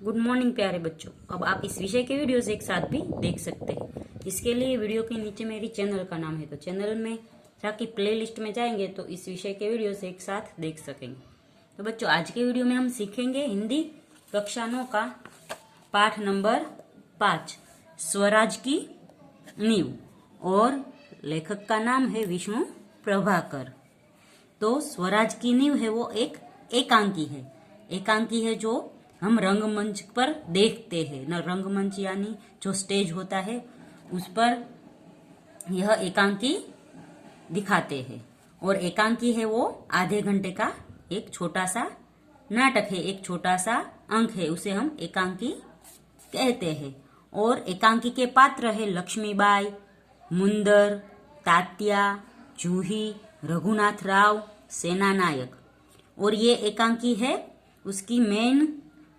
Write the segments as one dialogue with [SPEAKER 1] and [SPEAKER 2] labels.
[SPEAKER 1] Good morning प्यारे बच्चों। अब आप इस विषय के वीडियोस एक साथ भी देख सकते हैं। इसके लिए वीडियो के नीचे मेरी चैनल का नाम है, तो चैनल में जाके प्ले लिस्ट में जाएंगे तो इस विषय के वीडियोस एक साथ देख सकेंगे। तो बच्चों, आज के वीडियो में हम सीखेंगे हिंदी कक्षा 9 का पाठ नंबर 5 स्वराज की नींव, और लेखक का नाम है विष्णु प्रभाकर। तो स्वराज की नींव है वो एक एकांकी है। एकांकी है जो हम रंगमंच पर देखते हैं न, रंगमंच यानी जो स्टेज होता है उस पर यह एकांकी दिखाते हैं। और एकांकी है वो आधे घंटे का एक छोटा सा नाटक है, एक छोटा सा अंक है, उसे हम एकांकी कहते हैं। और एकांकी के पात्र है लक्ष्मीबाई, मुंदर, तात्या, जूही, रघुनाथ राव, सेनानायक। और ये एकांकी है, उसकी मेन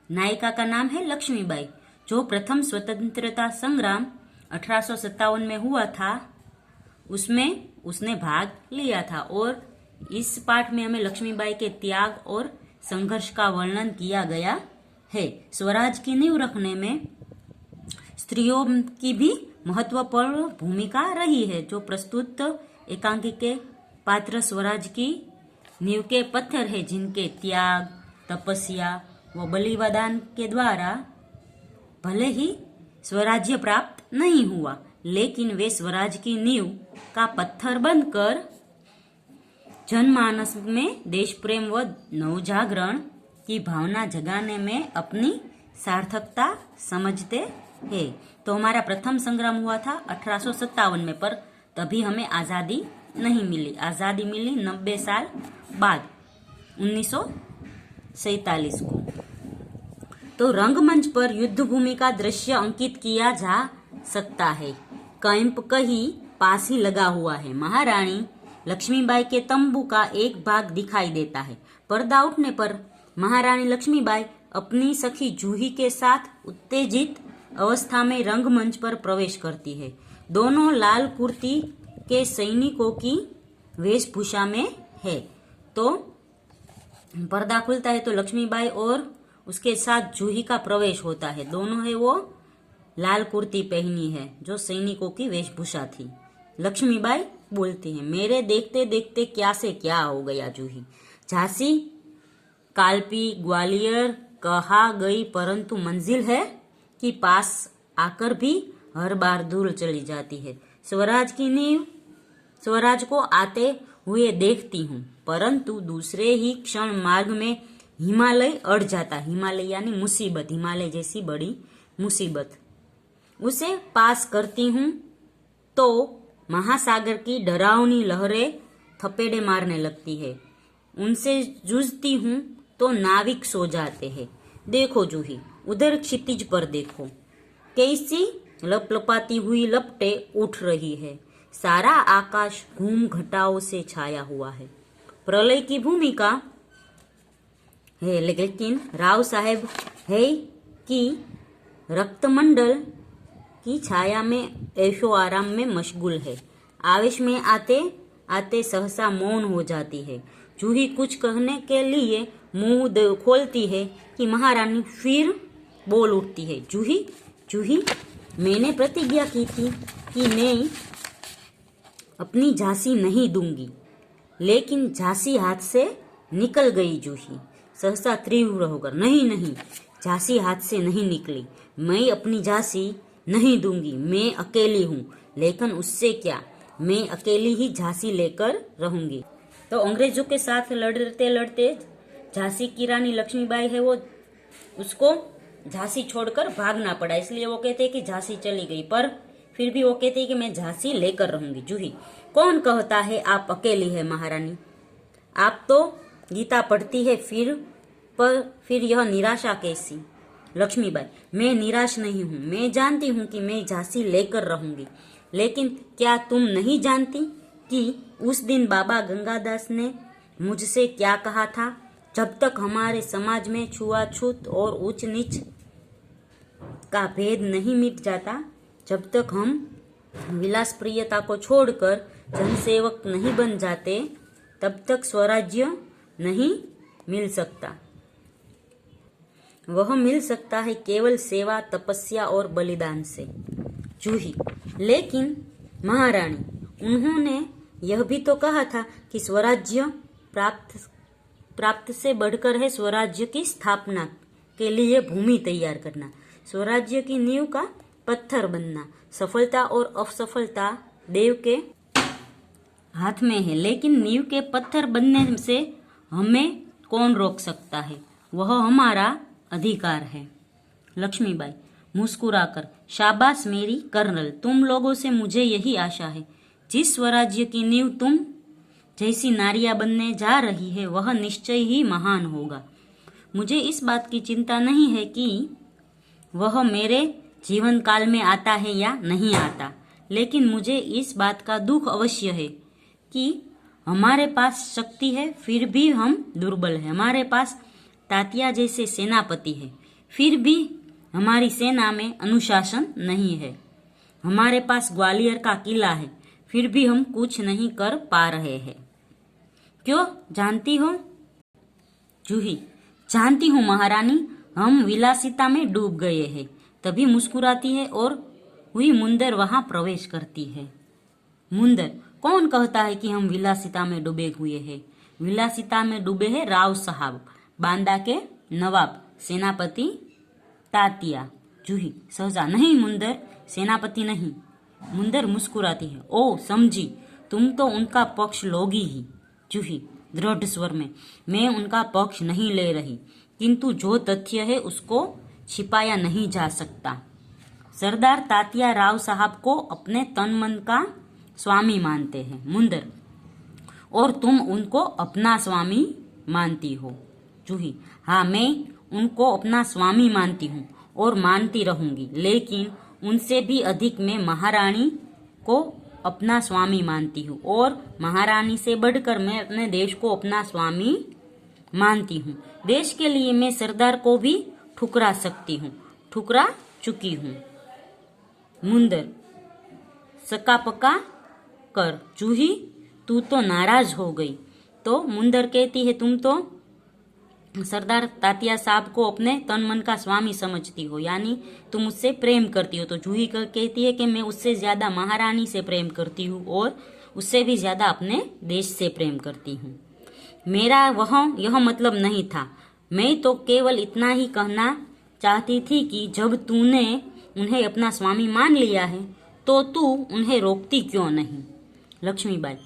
[SPEAKER 1] नायिका का नाम है लक्ष्मीबाई, जो प्रथम स्वतंत्रता संग्राम 1857 में हुआ था, उसमें उसने भाग लिया था। और इस पाठ में हमें लक्ष्मीबाई के त्याग और संघर्ष का वर्णन किया गया है। स्वराज की नींव रखने में स्त्रियों की भी महत्वपूर्ण भूमिका रही है। जो प्रस्तुत एकांकी के पात्र स्वराज की नींव के पत्थर है, जिनके त्याग, तपस्या व बलिदान के द्वारा भले ही स्वराज्य प्राप्त नहीं हुआ, लेकिन वे स्वराज की नींव का पत्थर बनकर जनमानस में देश प्रेम व नवजागरण की भावना जगाने में अपनी सार्थकता समझते हैं। तो हमारा प्रथम संग्राम हुआ था 1857 में, पर तभी हमें आजादी नहीं मिली। आजादी मिली 90 साल बाद 1947 को। तो रंगमंच पर युद्ध भूमि का दृश्य अंकित किया जा सकता है। कैंप कहीं पास ही लगा हुआ है। महारानी लक्ष्मीबाई के तंबू का एक भाग दिखाई देता है। पर्दा उठने पर महारानी लक्ष्मीबाई अपनी सखी जूही के साथ उत्तेजित अवस्था में रंगमंच पर प्रवेश करती है। दोनों लाल कुर्ती के सैनिकों की वेशभूषा में है। तो पर्दा खुलता है तो लक्ष्मीबाई और उसके साथ जूही का प्रवेश होता है। दोनों है वो लाल कुर्ती पहनी है, जो सैनिकों की वेशभूषा थी। लक्ष्मीबाई बोलती है, मेरे देखते देखते क्या से क्या हो गया जूही। झांसी, कालपी, ग्वालियर कहा गई, परंतु मंजिल है कि पास आकर भी हर बार दूर चली जाती है। स्वराज की नींव, स्वराज को आते हुए देखती हूँ, परंतु दूसरे ही क्षण मार्ग में हिमालय अड़ जाता। हिमालय यानी मुसीबत, हिमालय जैसी बड़ी मुसीबत। उसे पास करती हूँ तो महासागर की डरावनी लहरें थपेड़े मारने लगती है। उनसे जूझती हूँ तो नाविक सो जाते हैं। देखो जूही, उधर क्षितिज पर देखो, कैसी लपलपाती हुई लपटें उठ रही है। सारा आकाश घूम घटाओं से छाया हुआ है। प्रलय की भूमिका है, लेकिन राव साहेब है कि रक्तमंडल की छाया में ऐशो आराम में मशगूल है। आवेश में आते आते सहसा मौन हो जाती है। जूही कुछ कहने के लिए मुंह खोलती है कि महारानी फिर बोल उठती है, जूही जूही, मैंने प्रतिज्ञा की थी कि मैं अपनी झांसी नहीं दूंगी, लेकिन झांसी हाथ से निकल गई। जूही सहसा तीव्र होकर, नहीं नहीं, झांसी हाथ से नहीं निकली। मैं अपनी झांसी नहीं दूंगी। मैं अकेली हूँ, लेकिन उससे क्या, मैं अकेली ही झांसी लेकर रहूंगी। तो अंग्रेजों के साथ लड़ते लड़ते झांसी की रानी लक्ष्मीबाई है वो, उसको झांसी छोड़कर भागना पड़ा, इसलिए वो कहते हैं कि झांसी चली गई, पर फिर भी वो कहते हैं कि मैं झांसी लेकर रहूंगी। जूही, कौन कहता है आप अकेली है महारानी? आप तो गीता पढ़ती है, फिर यह निराशा कैसी? लक्ष्मीबाई, मैं निराश नहीं हूँ। मैं जानती हूँ कि मैं झांसी लेकर रहूंगी, लेकिन क्या तुम नहीं जानती कि उस दिन बाबा गंगादास ने मुझसे क्या कहा था? जब तक हमारे समाज में छुआछूत और ऊंच नीच का भेद नहीं मिट जाता, जब तक हम विलास प्रियता को छोड़कर जनसेवक नहीं बन जाते, तब तक स्वराज्य नहीं मिल सकता। वह मिल सकता है केवल सेवा, तपस्या और बलिदान से। जूही, लेकिन महारानी, उन्होंने यह भी तो कहा था कि स्वराज्य प्राप्त से बढ़कर है स्वराज्य की स्थापना के लिए भूमि तैयार करना, स्वराज्य की नींव का पत्थर बनना। सफलता और असफलता देव के हाथ में है, लेकिन नींव के पत्थर बनने से हमें कौन रोक सकता है? वह हमारा अधिकार है। लक्ष्मीबाई मुस्कुराकर, शाबाश मेरी कर्नल, तुम लोगों से मुझे यही आशा है। जिस स्वराज्य की नींव तुम जैसी नारियां बनने जा रही है वह निश्चय ही महान होगा। मुझे इस बात की चिंता नहीं है कि वह मेरे जीवन काल में आता है या नहीं आता, लेकिन मुझे इस बात का दुख अवश्य है कि हमारे पास शक्ति है फिर भी हम दुर्बल हैं। हमारे पास तात्या जैसे सेनापति है फिर भी हमारी सेना में अनुशासन नहीं है। हमारे पास ग्वालियर का किला है फिर भी हम कुछ नहीं कर पा रहे हैं। क्यों, जानती हो? जूही, जानती हूँ महारानी, हम विलासिता में डूब गए हैं। तभी मुस्कुराती है और हुई मुंदर वहां प्रवेश करती है। मुंदर, कौन कहता है कि हम विलासिता में डूबे हुए हैं? विलासिता में डूबे हैं राव साहब, बांदा के नवाब, सेनापति तात्या। जूही, सहजा, नहीं मुंदर, सेनापति नहीं। मुंदर मुस्कुराती है, ओ समझी, तुम तो उनका पक्ष लोगी ही। जूही दृढ़ स्वर में, मैं उनका पक्ष नहीं ले रही, किंतु जो तथ्य है उसको छिपाया नहीं जा सकता। सरदार तात्या राव साहब को अपने तन मन का स्वामी मानते हैं। मुंदर, और तुम उनको अपना स्वामी मानती हो? जूही, हाँ, मैं उनको अपना स्वामी मानती हूँ और मानती रहूंगी, लेकिन उनसे भी अधिक मैं महारानी को अपना स्वामी मानती हूँ और महारानी से बढ़कर मैं अपने देश को अपना स्वामी मानती हूँ। देश के लिए मैं सरदार को भी ठुकरा सकती हूँ, ठुकरा चुकी हूँ। मुंदर, सका पका कर। जूही, तू तो नाराज हो गई। तो मुंदर कहती है, तुम तो सरदार तात्या साहब को अपने तन मन का स्वामी समझती हो, यानी तुम उससे प्रेम करती हो। तो जूही कहती है कि मैं उससे ज्यादा महारानी से प्रेम करती हूँ और उससे भी ज्यादा अपने देश से प्रेम करती हूँ। मेरा वह यह मतलब नहीं था, मैं तो केवल इतना ही कहना चाहती थी कि जब तूने उन्हें अपना स्वामी मान लिया है तो तू उन्हें रोकती क्यों नहीं? लक्ष्मीबाई,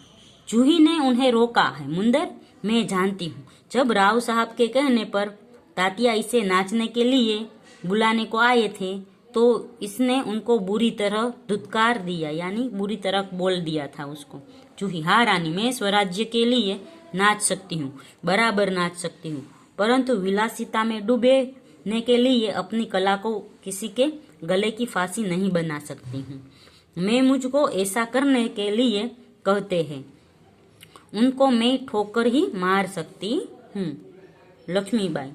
[SPEAKER 1] जूही ने उन्हें रोका है मुंदर, मैं जानती हूँ। जब राव साहब के कहने पर तात्या इसे नाचने के लिए बुलाने को आए थे तो इसने उनको बुरी तरह धुतकार दिया, यानी बुरी तरह बोल दिया था उसको। जूही, हाँ रानी, मैं स्वराज्य के लिए नाच सकती हूँ, बराबर नाच सकती हूँ, परंतु विलासिता में डूबने के लिए अपनी कला को किसी के गले की फांसी नहीं बना सकती हूँ। मैं मुझको ऐसा करने के लिए कहते हैं, उनको मैं ठोकर ही मार सकती हूँ। लक्ष्मीबाई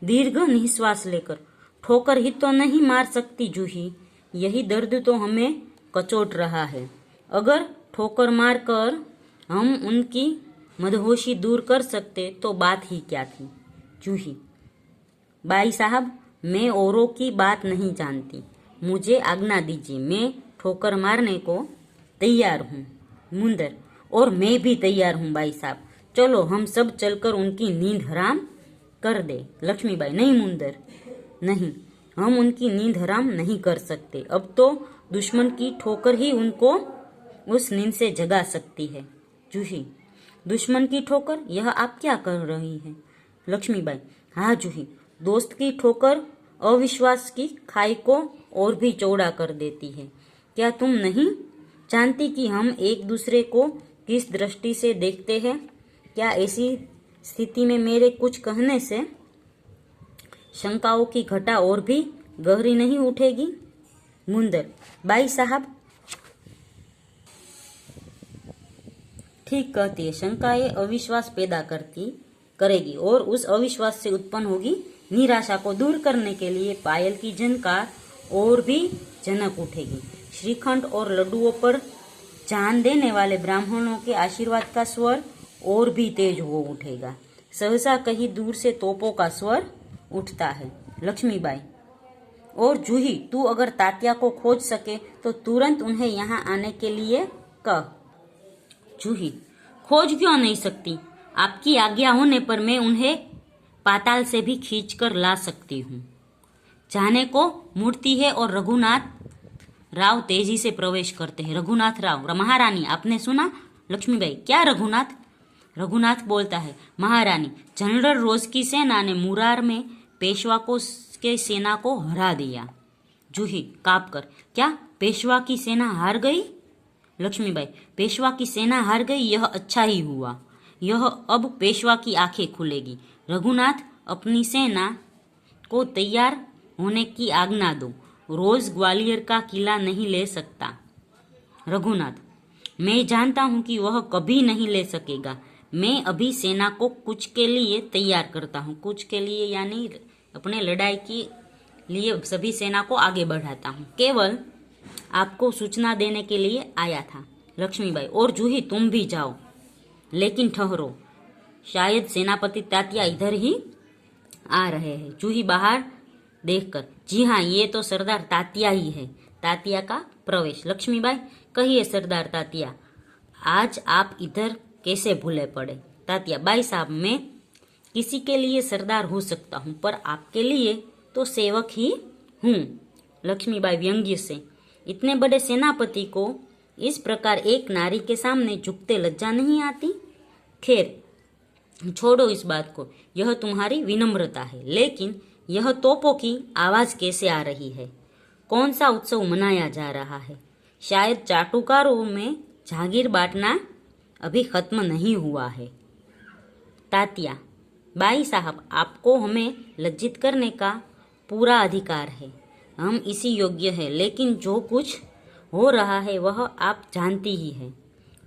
[SPEAKER 1] दीर्घ निश्वास लेकर, ठोकर ही तो नहीं मार सकती जूही, यही दर्द तो हमें कचोट रहा है। अगर ठोकर मारकर हम उनकी मदहोशी दूर कर सकते तो बात ही क्या थी। जूही, बाई साहब, मैं औरों की बात नहीं जानती, मुझे आज्ञा दीजिए, मैं ठोकर मारने को तैयार हूँ। मुंदर, और मैं भी तैयार हूँ बाई साहब, चलो हम सब चलकर उनकी नींद हराम कर दे। लक्ष्मीबाई, नहीं मुंदर, नहीं, हम उनकी नींद हराम नहीं कर सकते। अब तो दुश्मन की ठोकर ही उनको उस नींद से जगा सकती है। जूही, दुश्मन की ठोकर, यह आप क्या कर रही हैं? लक्ष्मीबाई, हाँ जूही, दोस्त की ठोकर अविश्वास की खाई को और भी चौड़ा कर देती है। क्या तुम नहीं जानती कि हम एक दूसरे को किस दृष्टि से देखते हैं? क्या ऐसी स्थिति में मेरे कुछ कहने से शंकाओं की घटा और भी गहरी नहीं उठेगी? मुंदर, बाई साहब ठीक कहती है, शंकाएं अविश्वास पैदा करेगी और उस अविश्वास से उत्पन्न होगी निराशा को दूर करने के लिए पायल की झनकार और भी जनक उठेगी। श्रीखंड और लड्डुओं पर जान देने वाले ब्राह्मणों के आशीर्वाद का स्वर और भी तेज हो उठेगा। सहसा कहीं दूर से तोपों का स्वर उठता है। लक्ष्मीबाई, और जूही, तू अगर तात्या को खोज सके तो तुरंत उन्हें यहाँ आने के लिए कह। जूही, खोज क्यों नहीं सकती? आपकी आज्ञा होने पर मैं उन्हें पाताल से भी खींच कर ला सकती हूँ। जाने को मूर्ति है और रघुनाथ राव तेजी से प्रवेश करते हैं। रघुनाथ राव, महारानी आपने सुना? लक्ष्मीबाई, क्या रघुनाथ? रघुनाथ बोलता है, महारानी, जनरल रोज की सेना ने मुरार में पेशवा को के सेना को हरा दिया। जूही कांप कर, क्या पेशवा की सेना हार गई? लक्ष्मीबाई, पेशवा की सेना हार गई, यह अच्छा ही हुआ। यह अब पेशवा की आंखें खुलेगी। रघुनाथ, अपनी सेना को तैयार होने की आज्ञा दो। रोज ग्वालियर का किला नहीं ले सकता। रघुनाथ, मैं जानता हूं कि वह कभी नहीं ले सकेगा। मैं अभी सेना को कुछ के लिए तैयार करता हूं। कुछ के लिए यानी अपने लड़ाई के लिए सभी सेना को आगे बढ़ाता हूं। केवल आपको सूचना देने के लिए आया था। लक्ष्मीबाई, और जूही तुम भी जाओ, लेकिन ठहरो, शायद सेनापति तात्या इधर ही आ रहे हैं। जूही बाहर देखकर, जी हाँ, ये तो सरदार तात्या ही है। तात्या का प्रवेश। लक्ष्मीबाई, कहिए सरदार तात्या, आज आप इधर कैसे भूले पड़े? तात्या, बाई साहब, मैं किसी के लिए सरदार हो सकता हूँ, पर आपके लिए तो सेवक ही हूँ। लक्ष्मीबाई व्यंग्य से, इतने बड़े सेनापति को इस प्रकार एक नारी के सामने झुकते लज्जा नहीं आती? खैर छोड़ो इस बात को, यह तुम्हारी विनम्रता है, लेकिन यह तोपों की आवाज कैसे आ रही है? कौन सा उत्सव मनाया जा रहा है? शायद चाटुकारों में जागीर बांटना अभी खत्म नहीं हुआ है। तात्या, बाई साहब, आपको हमें लज्जित करने का पूरा अधिकार है। हम इसी योग्य है, लेकिन जो कुछ हो रहा है वह आप जानती ही है।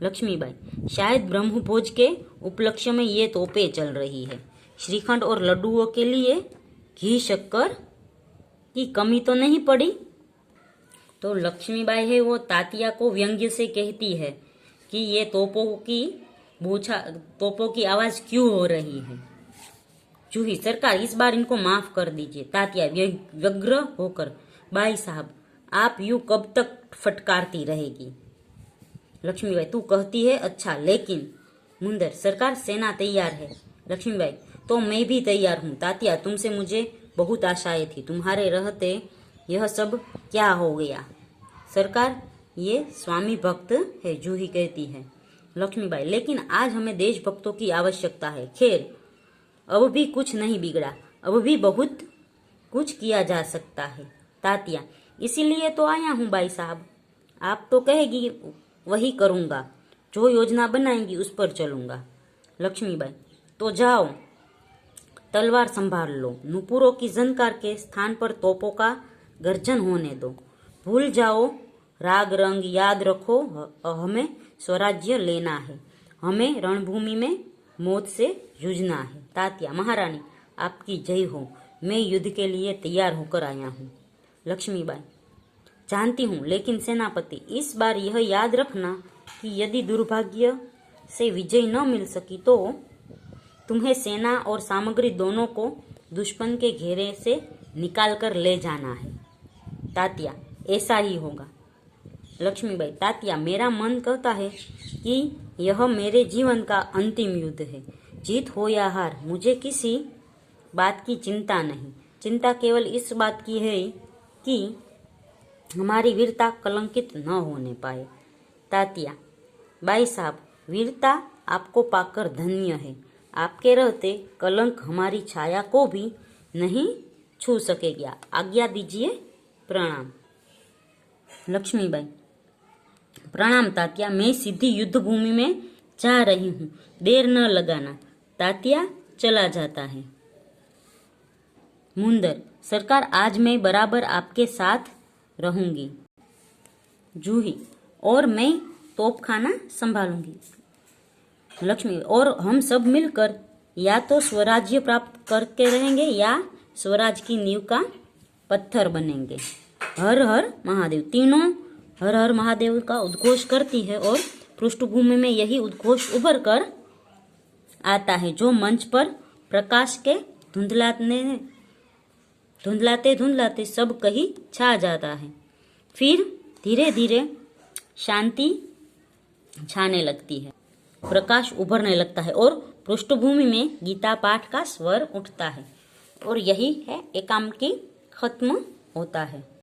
[SPEAKER 1] लक्ष्मीबाई, शायद ब्रह्मभोज के उपलक्ष्य में ये तोपें चल रही है। श्रीखंड और लड्डुओं के लिए घी शक्कर की कमी तो नहीं पड़ी? तो लक्ष्मीबाई है वो तात्या को व्यंग्य से कहती है कि ये तोपों की आवाज क्यों हो रही है? जूही, सरकार, इस बार इनको माफ कर दीजिए। तात्या व्यग्र होकर, बाई साहब, आप यूं कब तक फटकारती रहेगी? लक्ष्मीबाई, तू कहती है अच्छा, लेकिन मुंदर, सरकार, सेना तैयार है। लक्ष्मीबाई, तो मैं भी तैयार हूँ। तात्या, तुमसे मुझे बहुत आशाएं थी, तुम्हारे रहते यह सब क्या हो गया? सरकार, ये स्वामी भक्त है, जूही कहती है। लक्ष्मीबाई, लेकिन आज हमें देशभक्तों की आवश्यकता है। खैर, अब भी कुछ नहीं बिगड़ा, अब भी बहुत कुछ किया जा सकता है। तात्या, इसीलिए तो आया हूँ बाई साहब, आप तो कहेगी वही करूँगा, जो योजना बनाएंगी उस पर चलूँगा। लक्ष्मीबाई, तो जाओ, तलवार संभाल लो, नुपुरों की झनकार के स्थान पर तोपों का गर्जन होने दो। भूल जाओ राग रंग, याद रखो हमें स्वराज्य लेना है, हमें रणभूमि में मौत से जूझना है। तात्या, महारानी आपकी जय हो, मैं युद्ध के लिए तैयार होकर आया हूँ। लक्ष्मीबाई, जानती हूँ, लेकिन सेनापति, इस बार यह याद रखना कि यदि दुर्भाग्य से विजय न मिल सकी तो तुम्हें सेना और सामग्री दोनों को दुश्मन के घेरे से निकाल कर ले जाना है। तात्या, ऐसा ही होगा। लक्ष्मीबाई, तात्या, मेरा मन कहता है कि यह मेरे जीवन का अंतिम युद्ध है। जीत हो या हार, मुझे किसी बात की चिंता नहीं। चिंता केवल इस बात की है कि हमारी वीरता कलंकित न होने पाए। तात्या, बाई साहब, वीरता आपको पाकर धन्य है। आपके रहते कलंक हमारी छाया को भी नहीं छू सकेगा। आज्ञा दीजिए, प्रणाम। लक्ष्मीबाई, प्रणाम तात्या, मैं सीधी युद्ध भूमि में जा रही हूँ, देर न लगाना। तात्या चला जाता है। मुंदर, सरकार, आज मैं बराबर आपके साथ रहूंगी। जूही, और मैं तोपखाना संभालूंगी। लक्ष्मी, और हम सब मिलकर या तो स्वराज्य प्राप्त करके रहेंगे या स्वराज की नींव का पत्थर बनेंगे। हर हर महादेव। तीनों हर हर महादेव का उद्घोष करती है और पृष्ठभूमि में यही उद्घोष उभर कर आता है जो मंच पर प्रकाश के धुंधलाने धुंधलाते धुंधलाते सब कहीं छा जाता है। फिर धीरे धीरे शांति छाने लगती है, प्रकाश उभरने लगता है और पृष्ठभूमि में गीता पाठ का स्वर उठता है और यही है एकांकी खत्म होता है।